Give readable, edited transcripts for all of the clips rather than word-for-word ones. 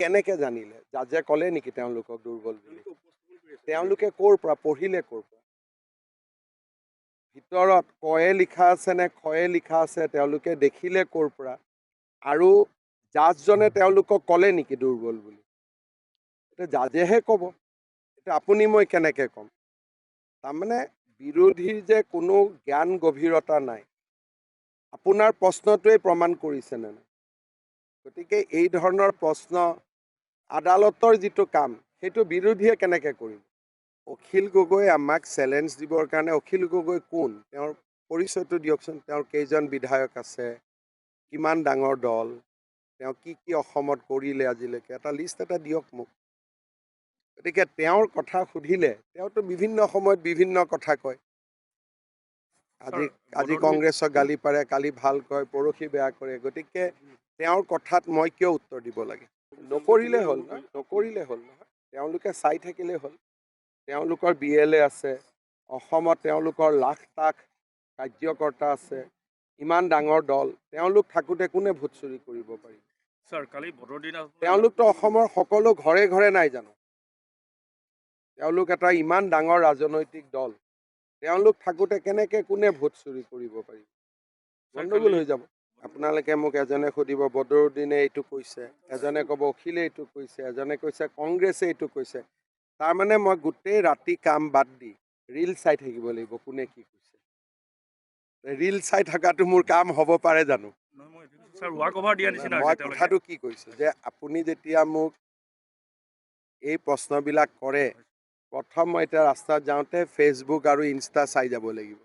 কেনেকে জানিলে? জাজে ক'লে নেকি তেওঁলোকক দুৰ্বল বুলি? তেওঁলোকে ক'ৰ পৰা পঢ়িলে ক'ৰ পৰা? ভিতৰত কয়ে লিখা আছে নে খয়ে লিখা আছে তেওঁলোকে দেখিলে ক'ৰ পৰা? আৰু জাজজনে তেওঁলোকক ক'লে নেকি দুৰ্বল বুলি? এতিয়া জাজেহে ক'ব। এতিয়া আপুনি মই কেনেকে ক'ম? তাৰমানে বিৰোধীৰ যে কোনো জ্ঞান গভীৰতা নাই, আপোনাৰ প্ৰশ্নটোৱেই প্ৰমাণ কৰিছেনে নাই? গতিকে এই ধৰণৰ প্ৰশ্ন আদালতৰ যিটো কাম সেইটো বিৰোধীয়ে কেনেকে কৰিব? অখিল গগৈ আমাক চেলেঞ্জ দিবৰ কাৰণে অখিল গগৈ কোন? তেওঁৰ পৰিচয়টো দিয়কচোন। তেওঁৰ কেইজন বিধায়ক আছে, কিমান ডাঙৰ দল, তেওঁ কি কি অসমত কৰিলে আজিলৈকে, এটা লিষ্ট এটা দিয়ক মোক। গতিকে তেওঁৰ কথা সুধিলে তেওঁতো বিভিন্ন সময়ত বিভিন্ন কথা কয়। আজি কংগ্ৰেছক গালি পাৰে, কালি ভাল কয়, পৰহি বেয়া কৰে। গতিকে তেওঁৰ কথাত মই কিয় উত্তৰ দিব লাগে? নকৰিলে হ'ল নহয়, নকৰিলে হ'ল নহয়, তেওঁলোকে চাই থাকিলে হ'ল। তেওঁলোকৰ BLA আছে, অসমত তেওঁলোকৰ লাখ কাৰ্যকৰ্তা আছে, ইমান ডাঙৰ দল, তেওঁলোক থাকোঁতে কোনে ভোট চুৰি কৰিব পাৰিব? স্যাৰ কালি ভোটৰ দিনা তেওঁলোকতো অসমৰ সকলো ঘৰে ঘৰে নাই জানো? তেওঁলোক এটা ইমান ডাঙৰ ৰাজনৈতিক দল, তেওঁলোক থাকোঁতে কেনেকে কোনে ভোট চুৰি কৰিব পাৰিব? গণ্ডগোল হৈ যাব। আপোনালোকে মোক এজনে সুধিব বদৰুদ্দিনে এইটো কৈছে, এজনে ক'ব অখিলে এইটো কৈছে, এজনে কৈছে কংগ্ৰেছে এইটো কৈছে। তাৰমানে মই গোটেই ৰাতি কাম বাদ দি ৰীল চাই থাকিব লাগিব কোনে কি কৈছে। ৰীল চাই থকাটো মোৰ কাম হ'ব পাৰে জানো? স্যাৰ ৱাক অভাৰ দিয়া নিচিনা মই কথাটো কি কৈছোঁ যে আপুনি যেতিয়া মোক এই প্ৰশ্নবিলাক কৰে, প্ৰথম মই এতিয়া ৰাস্তাত যাওঁতে ফেচবুক আৰু ইনষ্টা চাই যাব লাগিব,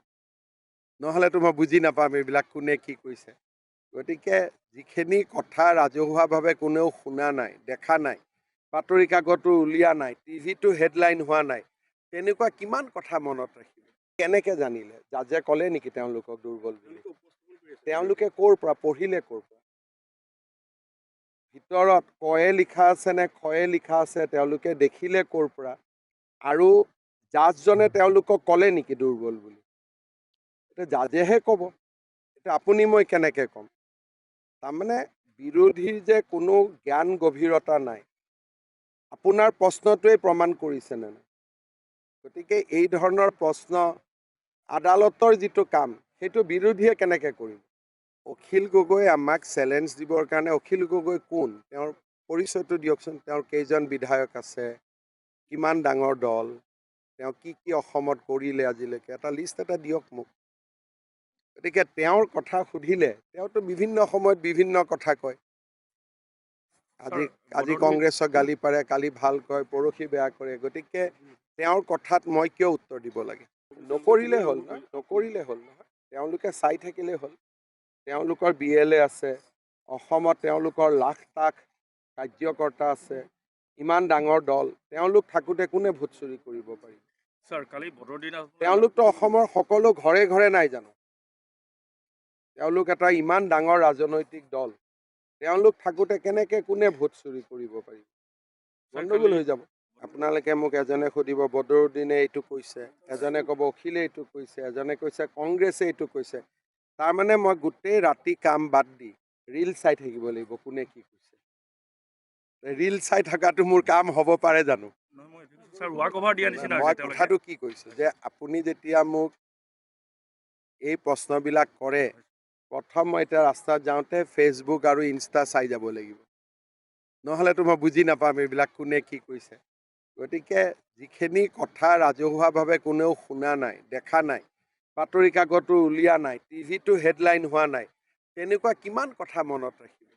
নহ'লেতো মই বুজি নাপাম এইবিলাক কোনে কি কৈছে। গতিকে যিখিনি কথা ৰাজহুৱাভাৱে কোনেও শুনা নাই, দেখা নাই, বাতৰি কাকতো উলিওৱা নাই, টিভিটো হেডলাইন হোৱা নাই, তেনেকুৱা কিমান কথা মনত ৰাখিব? কেনেকে জানিলে? জাজে ক'লে নেকি তেওঁলোকক দুৰ্বল বুলি? তেওঁলোকে ক'ৰ পৰা পঢ়িলে ক'ৰ পৰা? ভিতৰত কয়ে লিখা আছে নে খয়ে লিখা আছে তেওঁলোকে দেখিলে ক'ৰ পৰা? আৰু জাজজনে তেওঁলোকক ক'লে নেকি দুৰ্বল বুলি? এতিয়া জাজেহে ক'ব। এতিয়া আপুনি মই কেনেকে ক'ম? তাৰমানে বিৰোধীৰ যে কোনো জ্ঞান গভীৰতা নাই, আপোনাৰ প্ৰশ্নটোৱেই প্ৰমাণ কৰিছেনে নাই? গতিকে এই ধৰণৰ প্ৰশ্ন আদালতৰ যিটো কাম সেইটো বিৰোধীয়ে কেনেকে কৰিব? অখিল গগৈ আমাক চেলেঞ্জ দিবৰ কাৰণে অখিল গগৈ কোন? তেওঁৰ পৰিচয়টো দিয়কচোন। তেওঁৰ কেইজন বিধায়ক আছে, কিমান ডাঙৰ দল, তেওঁ কি কি অসমত কৰিলে আজিলৈকে, এটা লিষ্ট এটা দিয়ক মোক। গতিকে তেওঁৰ কথা সুধিলে তেওঁতো বিভিন্ন সময়ত বিভিন্ন কথা কয়। আজি কংগ্ৰেছক গালি পাৰে, কালি ভাল কয়, পৰহি বেয়া কৰে। গতিকে তেওঁৰ কথাত মই কিয় উত্তৰ দিব লাগে? নকৰিলে হ'ল নহয়, নকৰিলে হ'ল নহয়, তেওঁলোকে চাই থাকিলে হ'ল। তেওঁলোকৰ BLA আছে, অসমত তেওঁলোকৰ লাখ কাৰ্যকৰ্তা আছে, ইমান ডাঙৰ দল, তেওঁলোক থাকোঁতে কোনে ভোট চুৰি কৰিব পাৰিব? স্যাৰ কালি ভোটৰ দিনা তেওঁলোকতো অসমৰ সকলো ঘৰে ঘৰে নাই জানো? তেওঁলোক এটা ইমান ডাঙৰ ৰাজনৈতিক দল, তেওঁলোক থাকোঁতে কেনেকে কোনে ভোট চুৰি কৰিব পাৰিব? গণ্ডগোল হৈ যাব। আপোনালোকে মোক এজনে সুধিব বদৰুদ্দিনে এইটো কৈছে, এজনে ক'ব অখিলে এইটো কৈছে, এজনে কৈছে কংগ্ৰেছে এইটো কৈছে। তাৰমানে মই গোটেই ৰাতি কাম বাদ দি ৰীল চাই থাকিব লাগিব কোনে কি কৈছে। ৰীল চাই থকাটো মোৰ কাম হ'ব পাৰে জানো? স্যাৰ ৱাক অভাৰ দিয়া নিচিনা মই কথাটো কি কৈছোঁ যে আপুনি যেতিয়া মোক এই প্ৰশ্নবিলাক কৰে, প্ৰথম মই এতিয়া ৰাস্তাত যাওঁতে ফেচবুক আৰু ইনষ্টা চাই যাব লাগিব, নহ'লেতো মই বুজি নাপাম এইবিলাক কোনে কি কৈছে। গতিকে যিখিনি কথা ৰাজহুৱাভাৱে কোনেও শুনা নাই, দেখা নাই, বাতৰি কাকতো উলিওৱা নাই, টিভিটো হেডলাইন হোৱা নাই, তেনেকুৱা কিমান কথা মনত ৰাখিব?